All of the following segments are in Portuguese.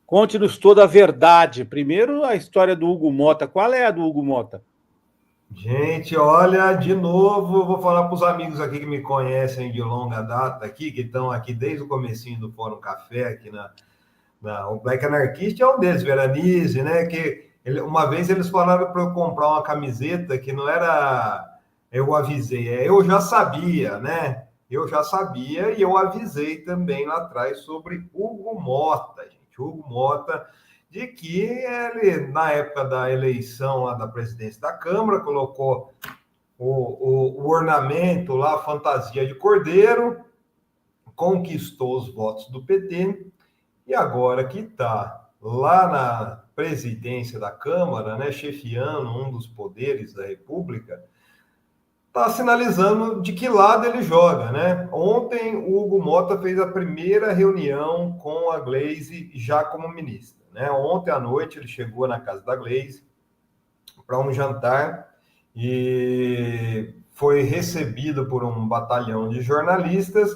Conte-nos toda a verdade. Primeiro, a história do Hugo Motta. Qual é a do Hugo Motta? Gente, olha, de novo, eu vou falar para os amigos aqui que me conhecem de longa data aqui, que estão aqui desde o comecinho do Fórum Café, aqui o Black Anarchist é um deles, Veranise, né? Uma vez eles falaram para eu comprar uma camiseta que não era eu avisei, eu já sabia, né? Eu já sabia e eu avisei também lá atrás sobre Hugo Motta, gente. Hugo Motta, de que ele, na época da eleição lá da presidência da Câmara, colocou o ornamento lá, a fantasia de cordeiro, conquistou os votos do PT, e agora que está lá na presidência da Câmara, né, chefiando um dos poderes da República, está sinalizando de que lado ele joga, né? Ontem o Hugo Motta fez a primeira reunião com a Gleisi já como ministra, né? Ontem à noite ele chegou na casa da Gleisi para um jantar e foi recebido por um batalhão de jornalistas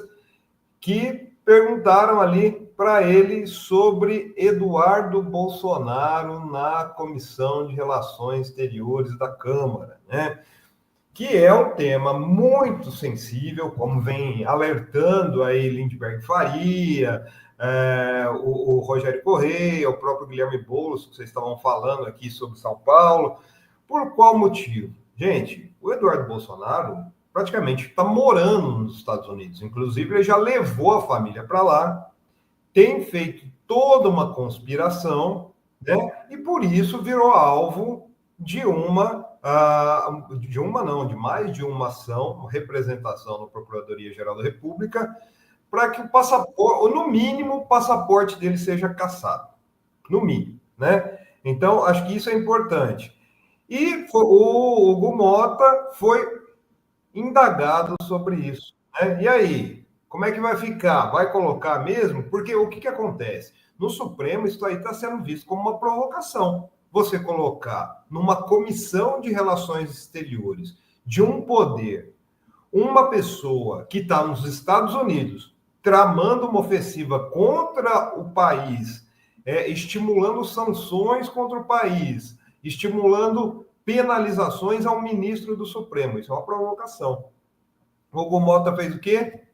que perguntaram ali para ele sobre Eduardo Bolsonaro na Comissão de Relações Exteriores da Câmara, né? Que é um tema muito sensível, como vem alertando aí Lindbergh Faria, o Rogério Correia, o próprio Guilherme Boulos, que vocês estavam falando aqui sobre São Paulo. Por qual motivo? Gente, o Eduardo Bolsonaro praticamente está morando nos Estados Unidos. Inclusive, ele já levou a família para lá, tem feito toda uma conspiração, né? E por isso virou alvo de de mais de uma ação, uma representação na Procuradoria-Geral da República, para que o passaporte, ou no mínimo, o passaporte dele seja cassado. No mínimo, né? Então, acho que isso é importante. E o Hugo Motta foi indagado sobre isso, né? E aí, como é que vai ficar? Vai colocar mesmo? Porque o que acontece? No Supremo, isso aí está sendo visto como uma provocação. Você colocar numa comissão de relações exteriores de um poder uma pessoa que está nos Estados Unidos tramando uma ofensiva contra o país, estimulando sanções contra o país, estimulando penalizações ao ministro do Supremo. Isso é uma provocação. O Hugo Motta fez o quê?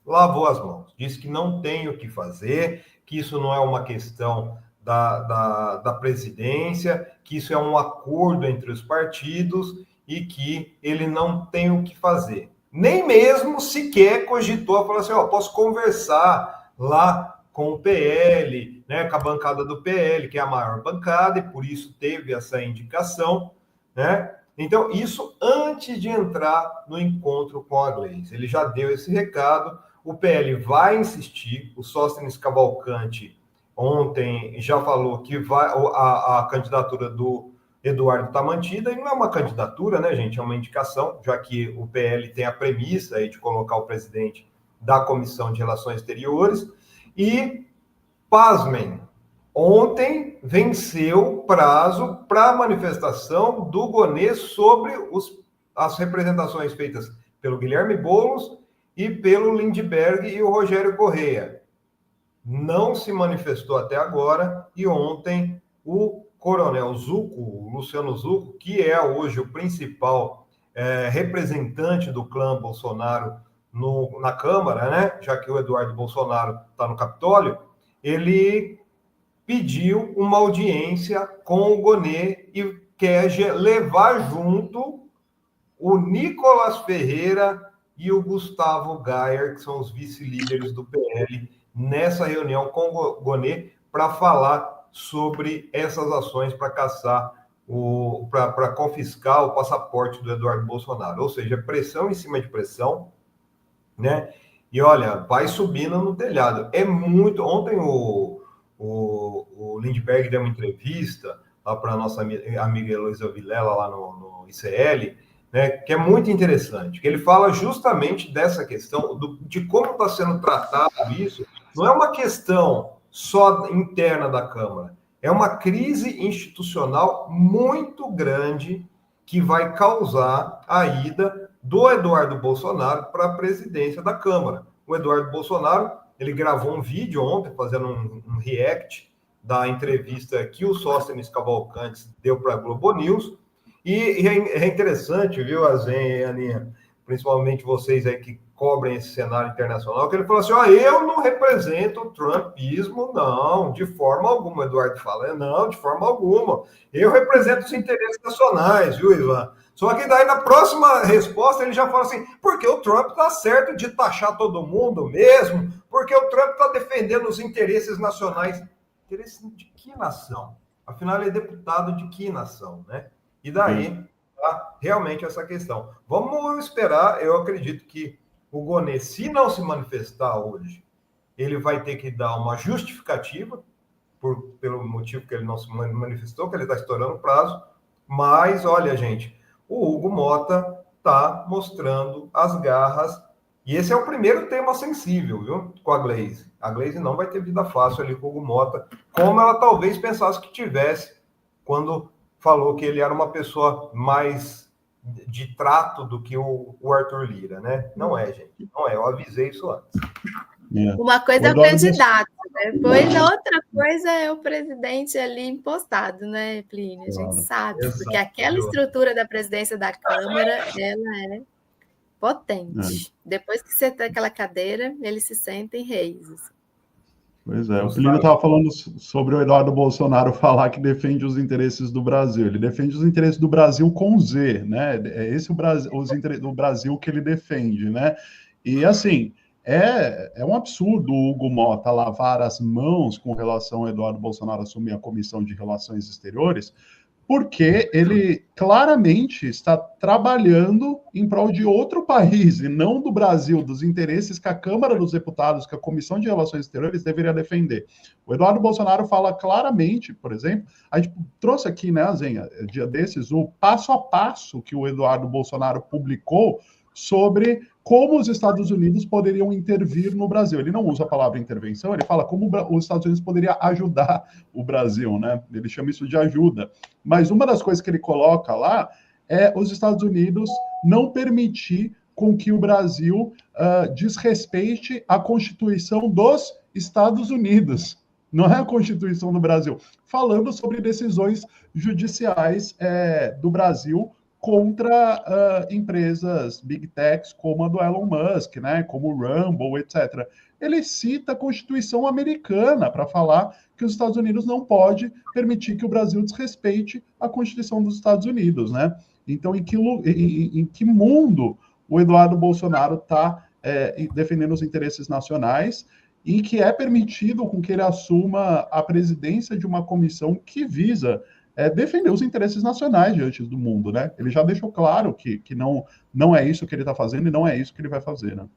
Lavou as mãos. Disse que não tem o que fazer, que isso não é uma questão da presidência, que isso é um acordo entre os partidos e que ele não tem o que fazer. Nem mesmo sequer cogitou, falou assim, posso conversar lá com o PL, né, com a bancada do PL, que é a maior bancada, e por isso teve essa indicação, né? Então, isso antes de entrar no encontro com a Gleisi. Ele já deu esse recado, o PL vai insistir, o Sóstenes Cavalcante ontem já falou que a candidatura do Eduardo está mantida, e não é uma candidatura, né, gente? É uma indicação, já que o PL tem a premissa aí de colocar o presidente da Comissão de Relações Exteriores. E, pasmem, ontem venceu o prazo para a manifestação do Gonê sobre as representações feitas pelo Guilherme Boulos e pelo Lindbergh e o Rogério Correia. Não se manifestou até agora, e ontem o coronel Zucco, o Luciano Zucco, que é hoje o principal representante do clã Bolsonaro na Câmara, né? Já que o Eduardo Bolsonaro está no Capitólio, ele pediu uma audiência com o Gonê e quer levar junto o Nicolas Ferreira e o Gustavo Gayer, que são os vice-líderes do PL, nessa reunião com o Gonê para falar sobre essas ações para caçar, para confiscar o passaporte do Eduardo Bolsonaro. Ou seja, pressão em cima de pressão, né? E olha, vai subindo no telhado. É muito. Ontem o Lindbergh deu uma entrevista lá para a nossa amiga Heloísa Vilela, lá no ICL, né, que é muito interessante, que ele fala justamente dessa questão de como está sendo tratado isso. Não é uma questão só interna da Câmara, é uma crise institucional muito grande que vai causar a ida do Eduardo Bolsonaro para a presidência da Câmara. O Eduardo Bolsonaro, ele gravou um vídeo ontem, fazendo um react da entrevista que o Sóstenes Cavalcanti deu para a Globo News. E é interessante, viu, Azen e Aninha, principalmente vocês aí que cobrem esse cenário internacional, que ele falou assim, eu não represento o trumpismo, não, de forma alguma. O Eduardo fala, não, de forma alguma. Eu represento os interesses nacionais, viu, Ivan? Só que daí, na próxima resposta, ele já fala assim, porque o Trump está certo de taxar todo mundo mesmo, porque o Trump está defendendo os interesses nacionais. Interesses de que nação? Afinal, ele é deputado de que nação, né? E daí, tá, realmente, essa questão. Vamos esperar, eu acredito que o Gonê, se não se manifestar hoje, ele vai ter que dar uma justificativa, pelo motivo que ele não se manifestou, que ele está estourando o prazo, mas, olha, gente, o Hugo Mota está mostrando as garras, e esse é o primeiro tema sensível, viu, com a Glaze. A Glaze não vai ter vida fácil ali com o Hugo Mota, como ela talvez pensasse que tivesse, quando falou que ele era uma pessoa mais de trato do que o Arthur Lira, né? Não é, gente, não é, eu avisei isso antes. Uma coisa é o candidato, depois outra coisa é o presidente ali impostado, né, Plínio? A gente sabe, porque aquela estrutura da presidência da Câmara, ela é potente. Depois que você tem aquela cadeira, eles se sentem reis. Pois é, o Plínio estava falando sobre o Eduardo Bolsonaro falar que defende os interesses do Brasil. Ele defende os interesses do Brasil com Z, né? É esse os interesses do Brasil que ele defende, né? E assim, é um absurdo o Hugo Mota lavar as mãos com relação ao Eduardo Bolsonaro assumir a Comissão de Relações Exteriores, porque ele claramente está trabalhando em prol de outro país, e não do Brasil, dos interesses que a Câmara dos Deputados, que a Comissão de Relações Exteriores deveria defender. O Eduardo Bolsonaro fala claramente, por exemplo, a gente trouxe aqui, né, Zenha, dia desses, o passo a passo que o Eduardo Bolsonaro publicou sobre como os Estados Unidos poderiam intervir no Brasil. Ele não usa a palavra intervenção, ele fala como os Estados Unidos poderiam ajudar o Brasil, né? Ele chama isso de ajuda. Mas uma das coisas que ele coloca lá é os Estados Unidos não permitir com que o Brasil desrespeite a Constituição dos Estados Unidos. Não é a Constituição do Brasil. Falando sobre decisões judiciais do Brasil contra empresas big techs como a do Elon Musk, né, como o Rumble, etc. Ele cita a Constituição americana para falar que os Estados Unidos não pode permitir que o Brasil desrespeite a Constituição dos Estados Unidos, né? Então, em que mundo o Eduardo Bolsonaro está defendendo os interesses nacionais e que é permitido com que ele assuma a presidência de uma comissão que visa defender os interesses nacionais diante do mundo, né? Ele já deixou claro que não é isso que ele está fazendo e não é isso que ele vai fazer, né?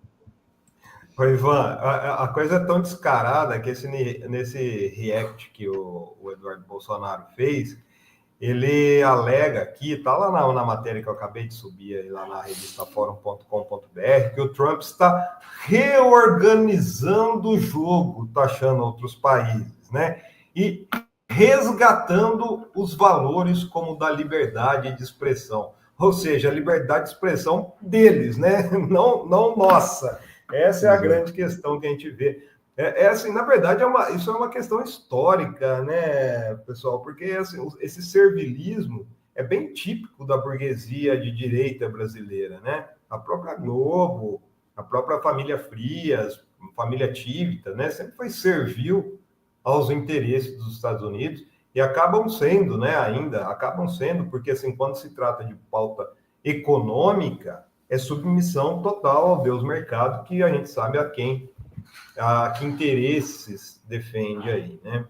Ô, Ivan, a coisa é tão descarada que nesse react que o Eduardo Bolsonaro fez, ele alega aqui, está lá na matéria que eu acabei de subir aí lá na revista Fórum.com.br, que o Trump está reorganizando o jogo, taxando outros países, né? E resgatando os valores como o da liberdade de expressão. Ou seja, a liberdade de expressão deles, né? Não nossa. Essa é a grande questão que a gente vê. Assim, na verdade, isso é uma questão histórica, né, pessoal? Porque assim, esse servilismo é bem típico da burguesia de direita brasileira, né? A própria Globo, a própria família Frias, família Tivita, né? Sempre foi servil aos interesses dos Estados Unidos e acabam sendo, né, porque assim, quando se trata de pauta econômica, é submissão total ao Deus mercado, que a gente sabe a que interesses defende aí, né?